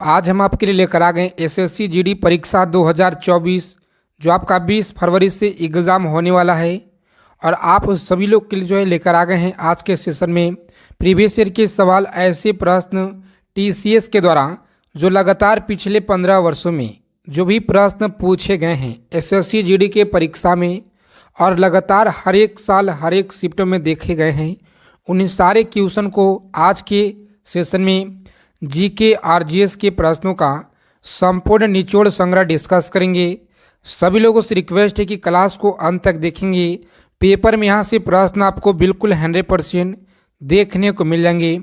आज हम आपके लिए लेकर आ गए एसएससी जीडी परीक्षा 2024 जो आपका 20 फरवरी से एग्ज़ाम होने वाला है। और आप उस सभी लोग के लिए जो है लेकर आ गए हैं आज के सेशन में प्रीवियस ईयर के सवाल, ऐसे प्रश्न टीसीएस के द्वारा जो लगातार पिछले 15 वर्षों में जो भी प्रश्न पूछे गए हैं एसएससी जीडी के परीक्षा में और लगातार हर एक साल हर एक शिफ्टों में देखे गए हैं, उन सारे क्वेश्चन को आज के सेशन में जीके आरजीएस के प्रश्नों का संपूर्ण निचोड़ संग्रह डिस्कस करेंगे। सभी लोगों से रिक्वेस्ट है कि क्लास को अंत तक देखेंगे। पेपर में यहाँ से प्रश्न आपको बिल्कुल 100% देखने को मिल जाएंगे।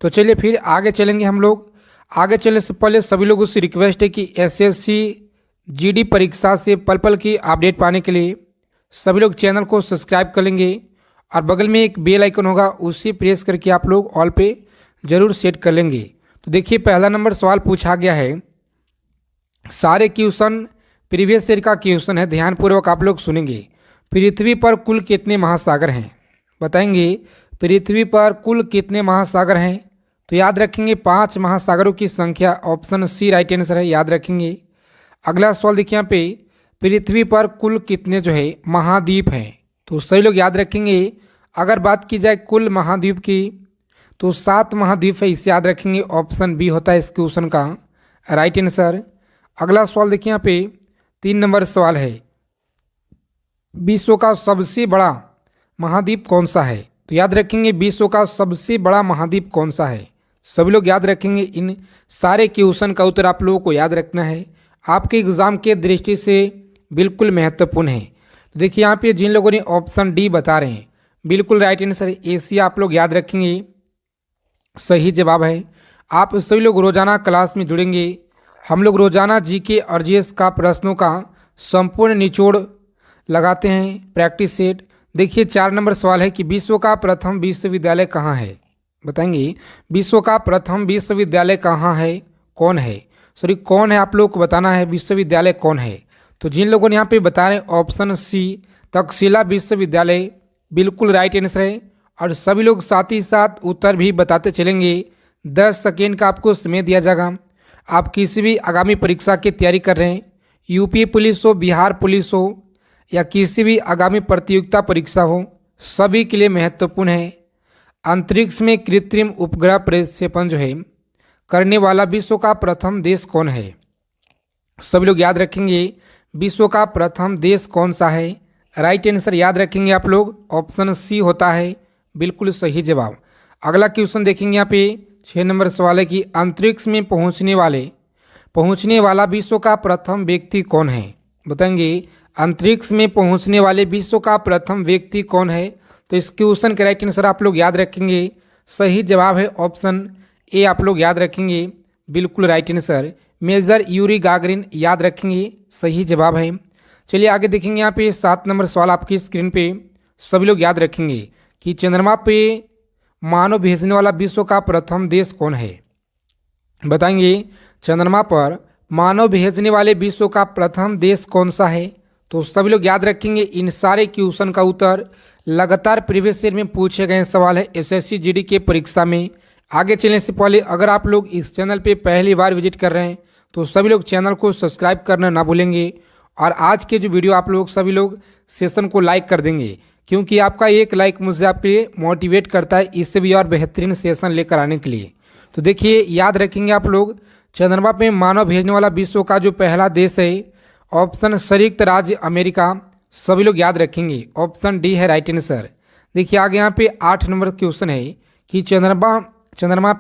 तो चलिए फिर आगे चलेंगे हम लोग। आगे चलने से पहले सभी लोगों से रिक्वेस्ट है कि एसएससी जीडी परीक्षा से पल पल की अपडेट पाने के लिए सभी लोग चैनल को सब्सक्राइब कर लेंगे और बगल में एक बेल आइकन होगा, उसे प्रेस करके आप लोग ऑल पे ज़रूर सेट कर लेंगे। तो देखिए, पहला नंबर सवाल पूछा गया है। सारे क्वेश्चन प्रीवियस ईयर का क्वेश्चन है, ध्यानपूर्वक आप लोग सुनेंगे। पृथ्वी पर कुल कितने महासागर हैं? बताएंगे पृथ्वी पर कुल कितने महासागर हैं? तो याद रखेंगे 5 महासागरों की संख्या, ऑप्शन सी राइट आंसर है, याद रखेंगे। अगला सवाल देखिए यहाँ पे, पृथ्वी पर कुल कितने जो है महाद्वीप हैं? तो सही लोग याद रखेंगे। अगर बात की जाए कुल महाद्वीप की तो 7 महाद्वीप है, इसे याद रखेंगे। ऑप्शन बी होता है इस क्वेश्चन का राइट आंसर। अगला सवाल देखिए यहाँ पे 3 नंबर सवाल है, विश्व का सबसे बड़ा महाद्वीप कौन सा है? तो याद रखेंगे विश्व का सबसे बड़ा महाद्वीप कौन सा है? सभी लोग याद रखेंगे। इन सारे क्वेश्चन का उत्तर आप लोगों को याद रखना है, आपके एग्जाम के दृष्टि से बिल्कुल महत्वपूर्ण है। तो देखिए यहाँ पे जिन लोगों ने ऑप्शन डी बता रहे हैं बिल्कुल राइट आंसर है, एशिया आप लोग याद रखेंगे, सही जवाब है। आप सभी लोग रोजाना क्लास में जुड़ेंगे। हम लोग रोजाना जीके और जीएस का प्रश्नों का संपूर्ण निचोड़ लगाते हैं, प्रैक्टिस सेट। देखिए 4 नंबर सवाल है कि विश्व का प्रथम विश्वविद्यालय कहाँ है? बताएंगे विश्व का प्रथम विश्वविद्यालय कहाँ है, कौन है? सॉरी, कौन है आप लोग को बताना है, विश्वविद्यालय कौन है। तो जिन लोगों ने यहाँ पे बता रहे हैं ऑप्शन सी तक्षशिला विश्वविद्यालय, बिल्कुल राइट आंसर है। और सभी लोग साथ ही साथ उत्तर भी बताते चलेंगे। 10 सेकेंड का आपको समय दिया जाएगा। आप किसी भी आगामी परीक्षा की तैयारी कर रहे हैं, यूपी पुलिस हो, बिहार पुलिस हो या किसी भी आगामी प्रतियोगिता परीक्षा हो, सभी के लिए महत्वपूर्ण है। अंतरिक्ष में कृत्रिम उपग्रह प्रक्षेपण जो है करने वाला विश्व का प्रथम देश कौन है? सभी लोग याद रखेंगे विश्व का प्रथम देश कौन सा है? राइट आंसर याद रखेंगे आप लोग, ऑप्शन सी होता है, बिल्कुल सही जवाब। अगला क्वेश्चन देखेंगे यहाँ पे 6 नंबर सवाल है कि अंतरिक्ष में पहुँचने वाला विश्व का प्रथम व्यक्ति कौन है? बताएंगे अंतरिक्ष में पहुँचने वाले विश्व का प्रथम व्यक्ति कौन है? तो इस क्वेश्चन का राइट आंसर आप लोग याद रखेंगे, सही जवाब है ऑप्शन ए आप लोग याद रखेंगे, बिल्कुल right answer. Major Yuri Gagarin याद रखेंगे, सही जवाब है। चलिए आगे देखेंगे यहाँ पे 7 नंबर सवाल आपकी स्क्रीन पे। सभी लोग याद रखेंगे कि चंद्रमा पे मानव भेजने वाला विश्व का प्रथम देश कौन है? बताएंगे चंद्रमा पर मानव भेजने वाले विश्व का प्रथम देश कौन सा है? तो सभी लोग याद रखेंगे। इन सारे क्वेश्चन का उत्तर लगातार प्रीवियस ईयर में पूछे गए सवाल है एसएससी जीडी के परीक्षा में। आगे चलने से पहले अगर आप लोग इस चैनल पे पहली बार विजिट कर रहे हैं तो सभी लोग चैनल को सब्सक्राइब करना ना भूलेंगे। और आज के जो वीडियो आप लोग सभी लोग सेशन को लाइक कर देंगे, क्योंकि आपका एक लाइक मुझे आपके लिए मोटिवेट करता है इससे भी और बेहतरीन सेशन लेकर आने के लिए। तो देखिए याद रखेंगे आप लोग, चंद्रमा पे मानव भेजने वाला विश्व का जो पहला देश है ऑप्शन संयुक्त राज्य अमेरिका, सभी लोग याद रखेंगे, ऑप्शन डी है राइट आंसर। देखिए आगे यहाँ पे 8 नंबर क्वेश्चन है कि चंद्रमा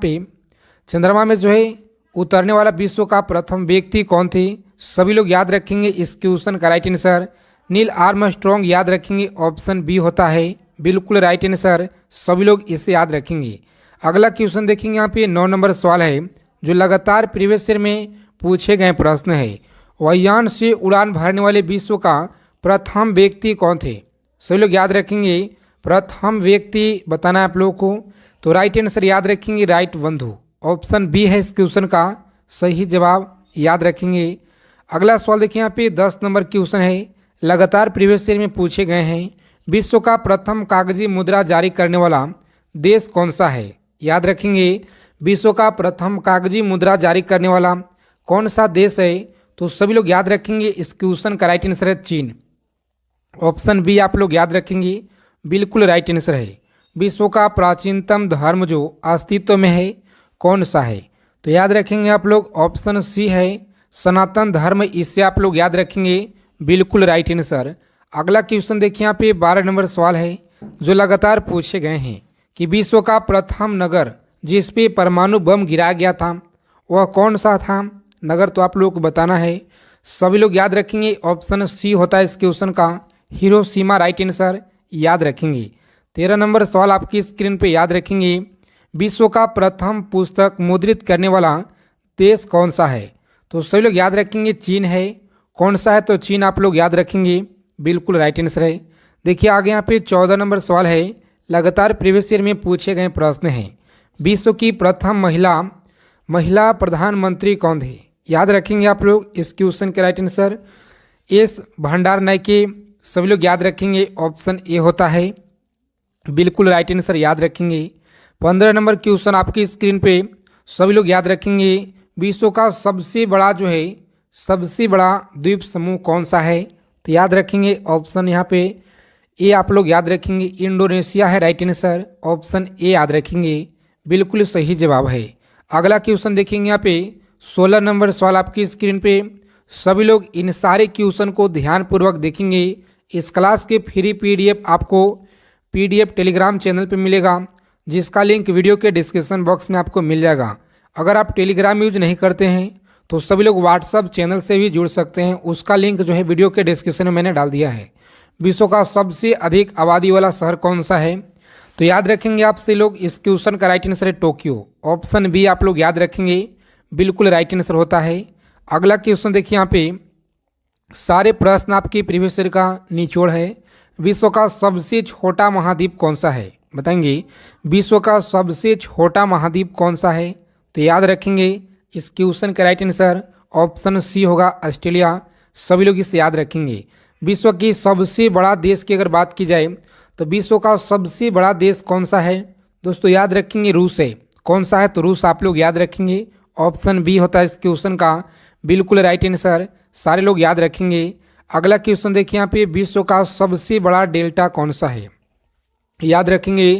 में जो है उतरने वाला विश्व का प्रथम व्यक्ति कौन थे? सभी लोग याद रखेंगे इस क्वेश्चन का राइट आंसर नील आर्मस्ट्रॉन्ग, याद रखेंगे, ऑप्शन बी होता है, बिल्कुल राइट आंसर। सभी लोग इसे याद रखेंगे। अगला क्वेश्चन देखेंगे यहाँ पे 9 नंबर सवाल है जो लगातार प्रीवियस ईयर में पूछे गए प्रश्न है, वायुयान से उड़ान भरने वाले विश्व का प्रथम व्यक्ति कौन थे? सभी लोग याद रखेंगे, प्रथम व्यक्ति बताना है आप लोगों को। तो राइट आंसर याद रखेंगे राइट बंधु, ऑप्शन बी है इस क्वेश्चन का सही जवाब, याद रखेंगे। अगला सवाल देखिए यहाँ पे 10 नंबर क्वेश्चन है, लगातार प्रीवियस ईयर में पूछे गए हैं, विश्व का प्रथम कागजी मुद्रा जारी करने वाला देश कौन सा है? याद रखेंगे विश्व का प्रथम कागजी मुद्रा जारी करने वाला कौन सा देश है? तो सभी लोग याद रखेंगे इस क्वेश्चन का राइट आंसर है चीन। ऑप्शन बी आप लोग याद रखेंगे, बिल्कुल राइट आंसर है। विश्व का प्राचीनतम धर्म जो अस्तित्व में है कौन सा है? तो याद रखेंगे आप लोग ऑप्शन सी है सनातन धर्म, इससे आप लोग याद रखेंगे, बिल्कुल राइट आंसर। अगला क्वेश्चन देखिए यहाँ पे 12 नंबर सवाल है जो लगातार पूछे गए हैं कि विश्व का प्रथम नगर जिस पे परमाणु बम गिराया गया था वह कौन सा था? नगर तो आप लोगों को बताना है। सभी लोग याद रखेंगे ऑप्शन सी होता है इस क्वेश्चन का हिरोशिमा, राइट आंसर याद रखेंगे। 13 नंबर सवाल आपकी स्क्रीन पे याद रखेंगे, विश्व का प्रथम पुस्तक मुद्रित करने वाला देश कौन सा है? तो सभी लोग याद रखेंगे चीन है। कौन सा है? तो चीन आप लोग याद रखेंगे, बिल्कुल राइट आंसर है। देखिए आगे यहाँ पे 14 नंबर सवाल है, लगातार प्रीवियस ईयर में पूछे गए प्रश्न हैं। विश्व की प्रथम महिला प्रधानमंत्री कौन थे? याद रखेंगे आप लोग इस क्वेश्चन के राइट आंसर एस भंडारनायके, सभी लोग याद रखेंगे ऑप्शन ए होता है, बिल्कुल राइट आंसर याद रखेंगे। 15 नंबर क्वेश्चन आपकी स्क्रीन पे सभी लोग याद रखेंगे, विश्व का सबसे बड़ा जो है सबसे बड़ा द्वीप समूह कौन सा है? तो याद रखेंगे ऑप्शन यहाँ पे ए आप लोग याद रखेंगे, इंडोनेशिया है राइट आंसर, ऑप्शन ए याद रखेंगे, बिल्कुल सही जवाब है। अगला क्वेश्चन देखेंगे यहाँ पे 16 नंबर सवाल आपकी स्क्रीन पे सभी लोग इन सारे क्वेश्चन को ध्यानपूर्वक देखेंगे। इस क्लास के फ्री पीडीएफ आपको पीडीएफ टेलीग्राम चैनल पे मिलेगा, जिसका लिंक वीडियो के डिस्क्रिप्शन बॉक्स में आपको मिल जाएगा। अगर आप टेलीग्राम यूज नहीं करते हैं तो सभी लोग व्हाट्सअप चैनल से भी जुड़ सकते हैं, उसका लिंक जो है वीडियो के डिस्क्रिप्शन में मैंने डाल दिया है। विश्व का सबसे अधिक आबादी वाला शहर कौन सा है? तो याद रखेंगे आपसे लोग इस क्वेश्चन का राइट आंसर है टोक्यो, ऑप्शन बी आप लोग याद रखेंगे, बिल्कुल राइट आंसर होता है। अगला क्वेश्चन देखिए यहाँ पे सारे प्रश्न आपके प्रीवियस ईयर का निचोड़ है। विश्व का सबसे छोटा महाद्वीप कौन सा है? बताएंगे विश्व का सबसे छोटा महाद्वीप कौन सा है? तो याद रखेंगे इस क्वेश्चन का राइट आंसर ऑप्शन सी होगा ऑस्ट्रेलिया, सभी लोग इसे याद रखेंगे। विश्व की सबसे बड़ा देश की अगर बात की जाए तो विश्व का सबसे बड़ा देश कौन सा है? दोस्तों याद रखेंगे रूस है। कौन सा है? तो रूस आप लोग याद रखेंगे, ऑप्शन बी होता है इस क्वेश्चन का, बिल्कुल राइट आंसर, सारे लोग याद रखेंगे। अगला क्वेश्चन देखिए यहाँ पे विश्व का सबसे बड़ा डेल्टा कौन सा है? याद रखेंगे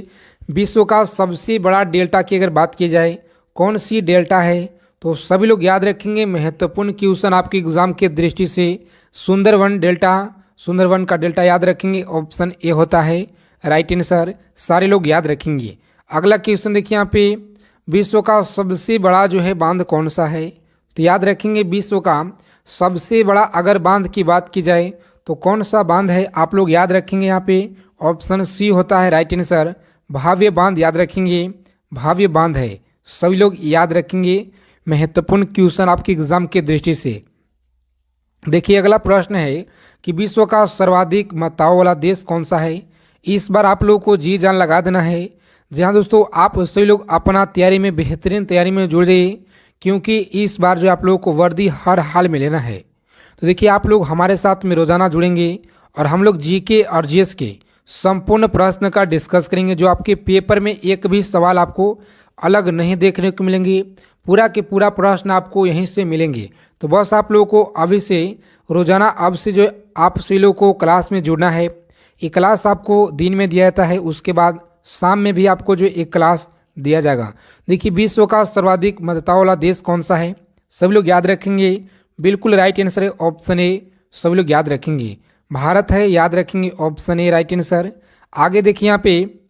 विश्व का सबसे बड़ा डेल्टा की अगर बात की जाए कौन सी डेल्टा है? तो सभी लोग याद रखेंगे, महत्वपूर्ण क्वेश्चन आपके एग्जाम के दृष्टि से सुंदरवन डेल्टा, सुंदरवन का डेल्टा याद रखेंगे, ऑप्शन ए होता है राइट आंसर, सारे लोग याद रखेंगे। अगला क्वेश्चन देखिए यहाँ पे विश्व का सबसे बड़ा जो है बांध कौन सा है? तो याद रखेंगे विश्व का सबसे बड़ा अगर बांध की बात की जाए तो कौन सा बांध है? आप लोग याद रखेंगे यहाँ पे ऑप्शन सी होता है राइट आंसर, भाव्य बांध याद रखेंगे, भाव्य बांध है, सभी लोग याद रखेंगे, महत्वपूर्ण क्वेश्चन आपके एग्जाम के दृष्टि से। देखिए अगला प्रश्न है कि विश्व का सर्वाधिक मतदाताओं वाला देश कौन सा है? इस बार आप लोगों को जी जान लगा देना है। जी हाँ दोस्तों, आप सभी लोग अपना तैयारी में बेहतरीन तैयारी में जुड़ जाइए, क्योंकि इस बार जो आप लोगों को वर्दी हर हाल में लेना है। तो देखिए आप लोग हमारे साथ में रोजाना जुड़ेंगे और हम लोग जीके और जीएस के संपूर्ण प्रश्न का डिस्कस करेंगे, जो आपके पेपर में एक भी सवाल आपको अलग नहीं देखने को मिलेंगे, पूरा के पूरा प्रश्न आपको यहीं से मिलेंगे। तो बस आप लोगों को अभी से रोजाना अब से जो आप सभी लोगों को क्लास में जुड़ना है। ये क्लास आपको दिन में दिया जाता है, उसके बाद शाम में भी आपको जो एक क्लास दिया जाएगा। देखिए विश्व का सर्वाधिक मतदाताओं वाला देश कौन सा है? सभी लोग याद रखेंगे, बिल्कुल राइट आंसर है ऑप्शन ए, सभी लोग याद रखेंगे, भारत है, याद रखेंगे ऑप्शन ए राइट आंसर। आगे देखिए यहाँ पे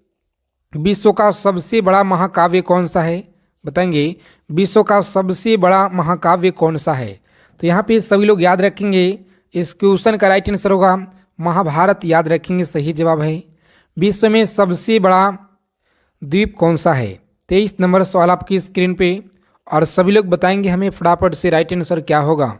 विश्व का सबसे बड़ा महाकाव्य कौन सा है? बताएंगे विश्व का सबसे बड़ा महाकाव्य कौन सा है? तो यहाँ पे सभी लोग याद रखेंगे, इस क्वेश्चन का राइट आंसर होगा महाभारत, याद रखेंगे, सही जवाब है। विश्व में सबसे बड़ा द्वीप कौन सा है? 23 नंबर सवाल आपकी स्क्रीन पे, और सभी लोग बताएंगे हमें फटाफट से राइट आंसर क्या होगा।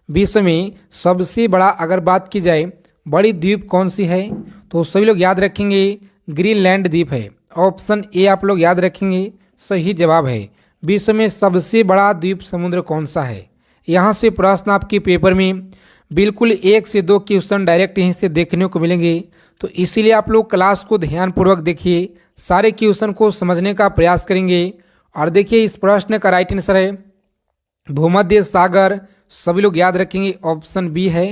विश्व में सबसे बड़ा अगर बात की जाए बड़ी द्वीप कौन सी है? तो सभी लोग याद रखेंगे ग्रीनलैंड द्वीप है, ऑप्शन ए आप लोग याद रखेंगे, सही जवाब है। विश्व में सबसे बड़ा द्वीप समुद्र कौन सा है? यहाँ से प्रश्न आपके पेपर में बिल्कुल 1 से 2 क्वेश्चन डायरेक्ट यहीं से देखने को मिलेंगे, तो इसीलिए आप लोग क्लास को ध्यानपूर्वक देखिए, सारे क्वेश्चन को समझने का प्रयास करेंगे और देखिए इस प्रश्न का राइट आंसर है भूमध्य सागर। सभी लोग याद रखेंगे, ऑप्शन बी है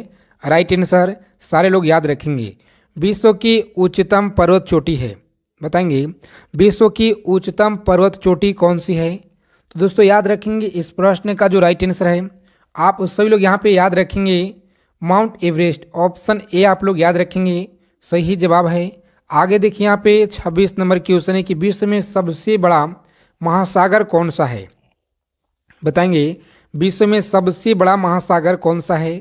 राइट आंसर, सारे लोग याद रखेंगे। विश्व की उच्चतम पर्वत चोटी है, बताएंगे विश्व की उच्चतम पर्वत चोटी कौन सी है। तो दोस्तों याद रखेंगे इस प्रश्न का जो राइट आंसर है, आप सभी लोग यहाँ पे याद रखेंगे माउंट एवरेस्ट, ऑप्शन ए आप लोग याद रखेंगे, सही जवाब है। आगे देखिए यहाँ पे 26 नंबर क्वेश्चन है कि विश्व में सबसे बड़ा महासागर कौन सा है, बताएंगे विश्व में सबसे बड़ा महासागर कौन सा है।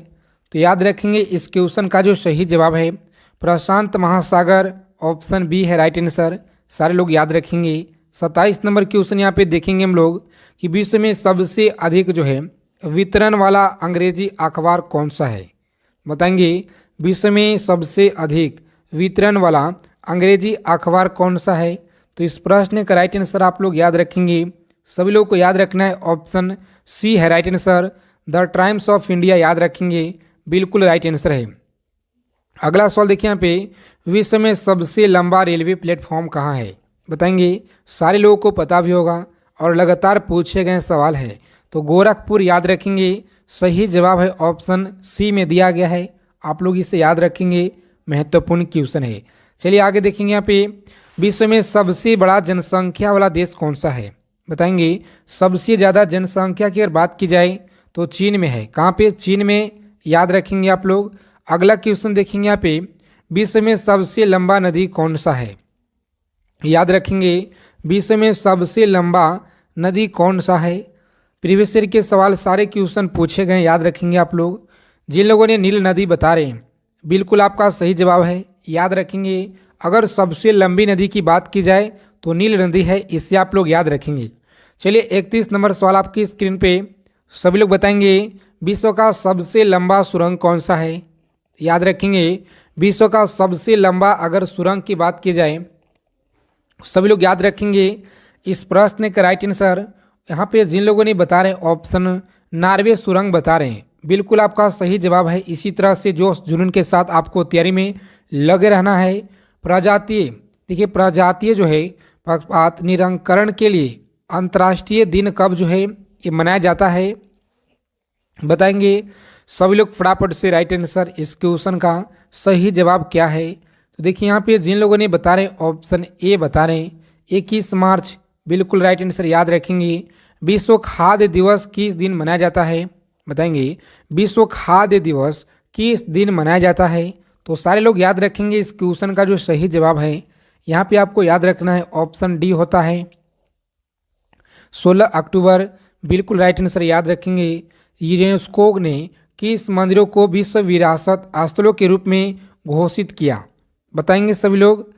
तो याद रखेंगे इस क्वेश्चन का जो सही जवाब है प्रशांत महासागर, ऑप्शन बी है राइट आंसर, सारे लोग याद रखेंगे। 27 नंबर क्वेश्चन यहाँ पे देखेंगे हम लोग कि विश्व में सबसे अधिक जो है वितरण वाला अंग्रेजी अखबार कौन सा है, बताएंगे विश्व में सबसे अधिक वितरण वाला अंग्रेजी अखबार कौन सा है। तो इस प्रश्न का राइट आंसर आप लोग याद रखेंगे, सभी लोग को याद रखना है, ऑप्शन सी है right answer, the times of India याद रखेंगे, बिल्कुल राइट आंसर है। अगला सवाल देखिए यहाँ पे विश्व में सबसे लंबा रेलवे प्लेटफॉर्म कहाँ है, बताएंगे सारे लोगों को पता भी होगा और लगातार पूछे गए सवाल है। तो गोरखपुर याद रखेंगे, सही जवाब है ऑप्शन सी में दिया गया है, आप लोग इसे याद रखेंगे, महत्वपूर्ण क्वेश्चन है। चलिए आगे देखेंगे यहाँ पे विश्व में सबसे बड़ा जनसंख्या वाला देश कौन सा है, बताएंगे सबसे ज़्यादा जनसंख्या की अगर बात की जाए तो चीन में है, कहाँ पे, चीन में, याद रखेंगे आप लोग। अगला क्वेश्चन देखेंगे यहाँ पे विश्व में सबसे लंबा नदी कौन सा है, याद रखेंगे विश्व में सबसे लंबा नदी कौन सा है। प्रीवियस ईयर के सवाल सारे क्वेश्चन पूछे गए, याद रखेंगे आप लोग। जिन लोगों ने नील नदी बता रहे हैं बिल्कुल आपका सही जवाब है, याद रखेंगे अगर सबसे लंबी नदी की बात की जाए तो नील नदी है, इससे आप लोग याद रखेंगे। चलिए 31 नंबर सवाल आपकी स्क्रीन पे, सभी लोग बताएंगे विश्व का सबसे लंबा सुरंग कौन सा है, याद रखेंगे विश्व का सबसे लंबा अगर सुरंग की बात की जाए सभी लोग याद रखेंगे इस प्रश्न का राइट आंसर यहाँ पे जिन लोगों ने बता रहे हैं ऑप्शन नॉर्वे सुरंग बता रहे हैं, बिल्कुल आपका सही जवाब है। इसी तरह से जो जुनून के साथ आपको तैयारी में लगे रहना है। प्रजातीय, देखिए प्रजातीय जो है पक्षपात निराकरण के लिए अंतर्राष्ट्रीय दिन कब जो है ये मनाया जाता है, बताएंगे सभी लोग फटाफट से राइट आंसर इस क्वेश्चन का सही जवाब क्या है। तो देखिए यहाँ पे जिन लोगों ने बता रहे हैं ऑप्शन ए बता रहे हैं 21 मार्च, बिल्कुल राइट आंसर, याद रखेंगे। विश्व खाद्य दिवस किस दिन मनाया जाता है, बताएंगे विश्व खाद्य दिवस किस दिन मनाया जाता है। तो सारे लोग याद रखेंगे इस क्वेश्चन का जो सही जवाब है यहाँ पे आपको याद रखना है, ऑप्शन डी होता है 16 अक्टूबर, बिल्कुल राइट आंसर, याद रखेंगे। यूनेस्को ने किस मंदिरों को विश्व विरासत स्थलों के रूप में घोषित किया, बताएंगे सभी लोग।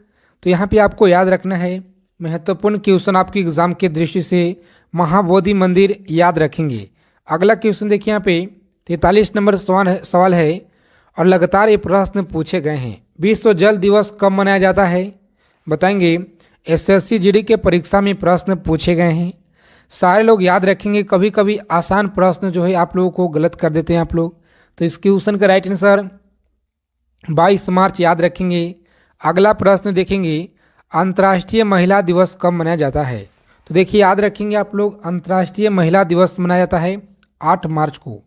तो यहाँ पे आपको याद रखना है, महत्वपूर्ण क्वेश्चन आपके एग्जाम के दृष्टि से, महाबोधि मंदिर याद रखेंगे। अगला क्वेश्चन देखिए यहाँ पे 43 नंबर सवाल है और लगातार ये प्रश्न पूछे गए हैं। विश्व जल दिवस कब मनाया जाता है, बताएंगे एसएससी जीडी के परीक्षा में प्रश्न पूछे गए हैं, सारे लोग याद रखेंगे। कभी कभी आसान प्रश्न जो है आप लोगों को गलत कर देते हैं आप लोग। तो इस क्वेश्चन का राइट आंसर 22 मार्च, याद रखेंगे। अगला प्रश्न देखेंगे अंतर्राष्ट्रीय महिला दिवस कब मनाया जाता है। तो देखिए याद रखेंगे आप लोग अंतर्राष्ट्रीय महिला दिवस मनाया जाता है 8 मार्च को।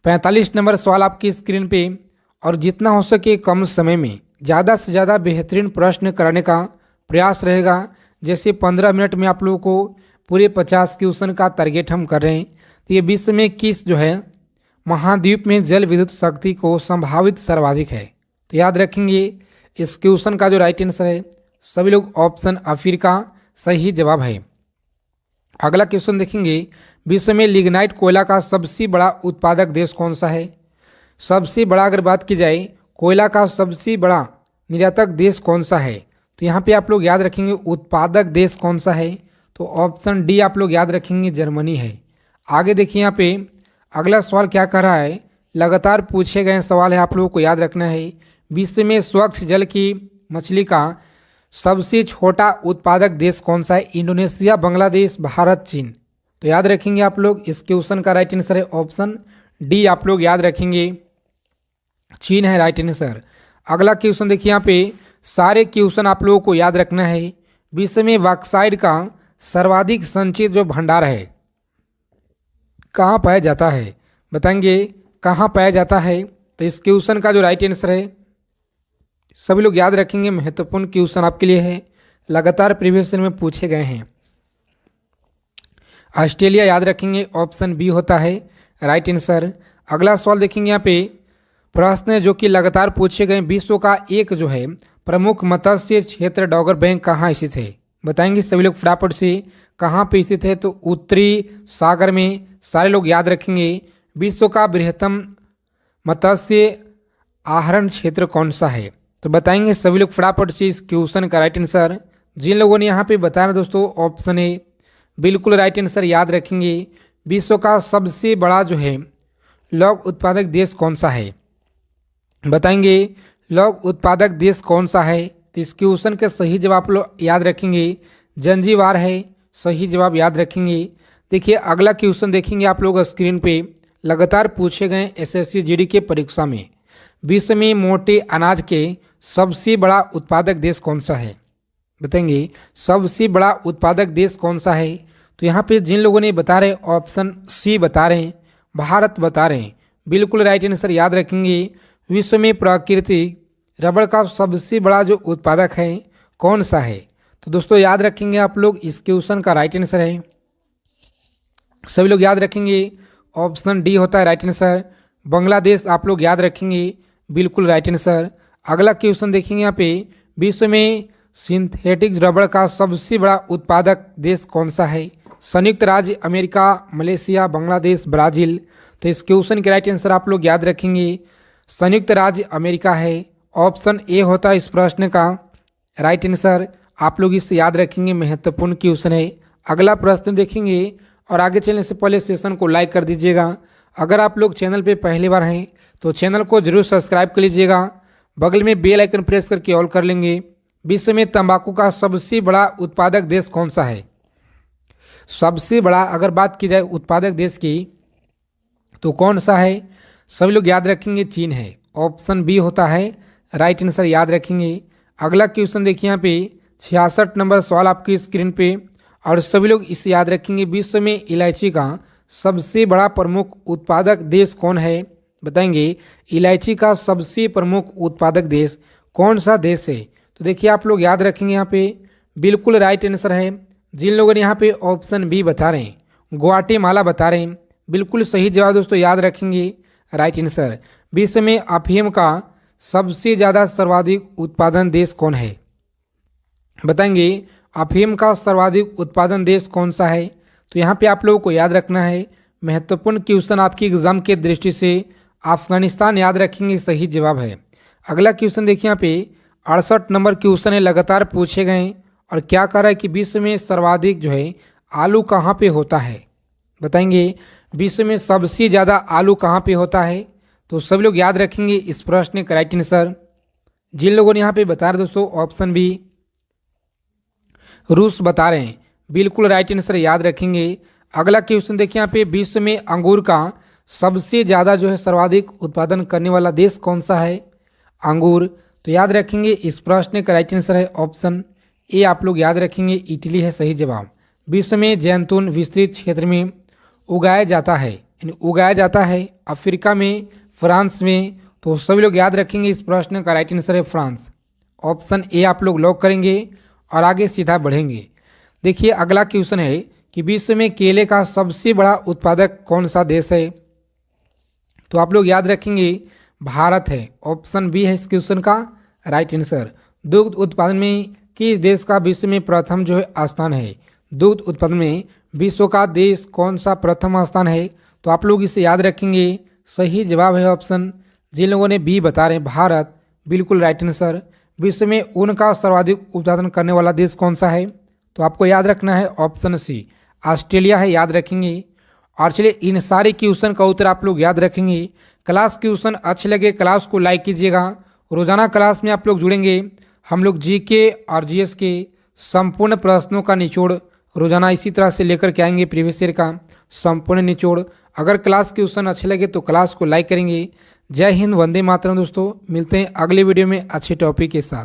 45 नंबर सवाल आपकी स्क्रीन पे, और जितना हो सके कम समय में ज़्यादा से ज़्यादा बेहतरीन प्रश्न कराने का प्रयास रहेगा। जैसे 15 मिनट में आप लोगों को पूरे 50 क्वेश्चन का टारगेट हम कर रहे हैं। तो ये विश्व में किस जो है महाद्वीप में जल विद्युत शक्ति को संभावित सर्वाधिक है। तो याद रखेंगे इस क्वेश्चन का जो राइट आंसर है सभी लोग ऑप्शन अफ्रीका सही जवाब है। अगला क्वेश्चन देखेंगे विश्व में लिग्नाइट कोयला का सबसे बड़ा उत्पादक देश कौन सा है। सबसे बड़ा अगर बात की जाए कोयला का सबसे बड़ा निर्यातक देश कौन सा है, तो यहाँ पे आप लोग याद रखेंगे उत्पादक देश कौन सा है, तो ऑप्शन डी आप लोग याद रखेंगे जर्मनी है। आगे देखिए यहाँ पे अगला सवाल क्या कर रहा है, लगातार पूछे गए सवाल है, आप लोगों को याद रखना है। विश्व में स्वच्छ जल की मछली का सबसे छोटा उत्पादक देश कौन सा है। इंडोनेशिया, बांग्लादेश, भारत, चीन। तो याद रखेंगे आप लोग इस क्वेश्चन का राइट आंसर है ऑप्शन डी, आप लोग याद रखेंगे चीन है राइट आंसर। अगला क्वेश्चन देखिए यहाँ पे सारे क्वेश्चन आप लोगों को याद रखना है। विश्व में बॉक्साइट का सर्वाधिक संचित जो भंडार है कहाँ पाया जाता है? बताएंगे कहाँ पाया जाता है। तो इस क्वेश्चन का जो राइट आंसर है, सभी लोग याद रखेंगे, महत्वपूर्ण क्वेश्चन आपके लिए है, लगातार प्रीवियस ईयर में पूछे गए हैं। ऑस्ट्रेलिया याद रखेंगे, ऑप्शन बी होता है राइट आंसर। अगला सवाल देखेंगे यहाँ पे प्रश्न जो कि लगातार पूछे गए, विश्व का एक जो है प्रमुख मत्स्य क्षेत्र डॉगर बैंक कहाँ स्थित है? बताएंगे सभी लोग फटाफट से, कहाँ पे स्थित है? तो उत्तरी सागर में। सारे लोग याद रखेंगे, विश्व का बृहत्तम मत्स्य आहरण क्षेत्र कौन सा है? तो बताएंगे सभी लोग फटाफट से इस क्वेश्चन का राइट आंसर। जिन लोगों ने यहाँ पे बताया दोस्तों, ऑप्शन ए बिल्कुल राइट आंसर याद रखेंगे। विश्व का सबसे बड़ा जो है लौह उत्पादक देश कौन सा है? बताएंगे लौह उत्पादक देश कौन सा है? तो इस क्वेश्चन के सही जवाब लोग याद रखेंगे, जंजीबार है, सही जवाब याद रखेंगे। देखिए अगला क्वेश्चन देखेंगे आप लोग स्क्रीन पे, लगातार पूछे गए एसएससी जीडी के परीक्षा में, विश्व में मोटे अनाज के सबसे बड़ा उत्पादक देश कौन सा है? बताएंगे सबसे बड़ा उत्पादक देश कौन सा है? तो यहाँ पे जिन लोगों ने बता रहे, ऑप्शन सी बता रहे हैं, भारत बता रहे हैं, बिल्कुल राइट आंसर याद रखेंगे। विश्व में प्राकृतिक रबड़ का सबसे बड़ा जो उत्पादक है कौन सा है? तो दोस्तों याद रखेंगे आप लोग, इस क्वेश्चन का राइट आंसर है, सभी लोग याद रखेंगे, ऑप्शन डी होता है राइट आंसर। बांग्लादेश आप लोग याद रखेंगे, बिल्कुल राइट आंसर। अगला क्वेश्चन देखेंगे यहाँ पे, विश्व में सिंथेटिक रबड़ का सबसे बड़ा उत्पादक देश कौन सा है? संयुक्त राज्य अमेरिका, मलेशिया, बांग्लादेश, ब्राजील। तो इस क्वेश्चन के राइट आंसर आप लोग याद रखेंगे, संयुक्त राज्य अमेरिका है, ऑप्शन ए होता है इस प्रश्न का राइट आंसर। आप लोग इसे याद रखेंगे, महत्वपूर्ण क्वेश्चन है। अगला प्रश्न देखेंगे और आगे चलने से पहले सेशन को लाइक कर दीजिएगा। अगर आप लोग चैनल पे पहली बार हैं तो चैनल को जरूर सब्सक्राइब कर लीजिएगा, बगल में बेल आइकन प्रेस करके ऑल कर लेंगे। विश्व में तंबाकू का सबसे बड़ा उत्पादक देश कौन सा है? सबसे बड़ा अगर बात की जाए उत्पादक देश की तो कौन सा है? सभी लोग याद रखेंगे, चीन है, ऑप्शन बी होता है राइट आंसर याद रखेंगे। अगला क्वेश्चन देखिए यहाँ पे 66 नंबर सवाल आपकी स्क्रीन पे, और सभी लोग इसे याद रखेंगे, विश्व में इलायची का सबसे बड़ा प्रमुख उत्पादक देश कौन है? बताएंगे इलायची का सबसे प्रमुख उत्पादक देश कौन सा देश है? तो देखिए आप लोग याद रखेंगे, यहाँ पे बिल्कुल राइट आंसर है। जिन लोगों ने यहाँ पे ऑप्शन बी बता रहे हैं, ग्वाटेमाला बता रहे हैं, बिल्कुल सही जवाब दोस्तों याद रखेंगे, राइट आंसर। विश्व में अफीम का सबसे ज़्यादा सर्वाधिक उत्पादन देश कौन है? बताएंगे अफीम का सर्वाधिक उत्पादन देश कौन सा है? तो यहाँ पे आप लोगों को याद रखना है, महत्वपूर्ण क्वेश्चन आपकी एग्जाम के दृष्टि से, अफगानिस्तान याद रखेंगे, सही जवाब है। अगला क्वेश्चन देखिए यहाँ पे 68 नंबर क्वेश्चन है, लगातार पूछे गए और क्या कह रहा है कि विश्व में सर्वाधिक जो है आलू कहाँ पे होता है? बताएंगे विश्व में सबसे ज़्यादा आलू कहाँ पे होता है? तो सब लोग याद रखेंगे इस प्रश्न का राइट आंसर। जिन लोगों ने यहाँ पे बता रहे दोस्तों, ऑप्शन बी रूस बता रहे हैं, बिल्कुल राइट आंसर याद रखेंगे। अगला क्वेश्चन देखिए यहाँ पे, विश्व में अंगूर का सबसे ज़्यादा जो है सर्वाधिक उत्पादन करने वाला देश कौन सा है? अंगूर। तो याद रखेंगे इस प्रश्न का राइट आंसर है ऑप्शन ए, आप लोग याद रखेंगे, इटली है सही जवाब। विश्व में जैतून विस्तृत क्षेत्र में उगाया जाता है, यानी उगाया जाता है अफ्रीका में, फ्रांस में। तो सभी लोग याद रखेंगे इस प्रश्न का राइट आंसर है फ्रांस, ऑप्शन ए आप लोग लॉक करेंगे और आगे सीधा बढ़ेंगे। देखिए अगला क्वेश्चन है कि विश्व में केले का सबसे बड़ा उत्पादक कौन सा देश है? तो आप लोग याद रखेंगे भारत है, ऑप्शन बी है इस क्वेश्चन का राइट आंसर। दुग्ध उत्पादन में किस देश का विश्व में प्रथम जो है स्थान है? दुग्ध उत्पादन में विश्व का देश कौन सा प्रथम स्थान है? तो आप लोग इसे याद रखेंगे, सही जवाब है ऑप्शन, जिन लोगों ने बी बता रहे हैं भारत, बिल्कुल राइट आंसर। विश्व में ऊन का सर्वाधिक उत्पादन करने वाला देश कौन सा है? तो आपको याद रखना है ऑप्शन सी, ऑस्ट्रेलिया है, याद रखेंगे। और चलिए इन सारे क्वेश्चन का उत्तर आप लोग याद रखेंगे। क्लास क्वेश्चन अच्छे लगे क्लास को लाइक कीजिएगा। रोजाना क्लास में आप लोग जुड़ेंगे, हम लोग जीके और जीएस के संपूर्ण प्रश्नों का निचोड़ रोजाना इसी तरह से लेकर के आएंगे, प्रीवियस ईयर का संपूर्ण निचोड़। अगर क्लास क्वेश्चन अच्छे लगे तो क्लास को लाइक करेंगे। जय हिंद, वंदे मातरम दोस्तों, मिलते हैं अगले वीडियो में अच्छे टॉपिक के साथ।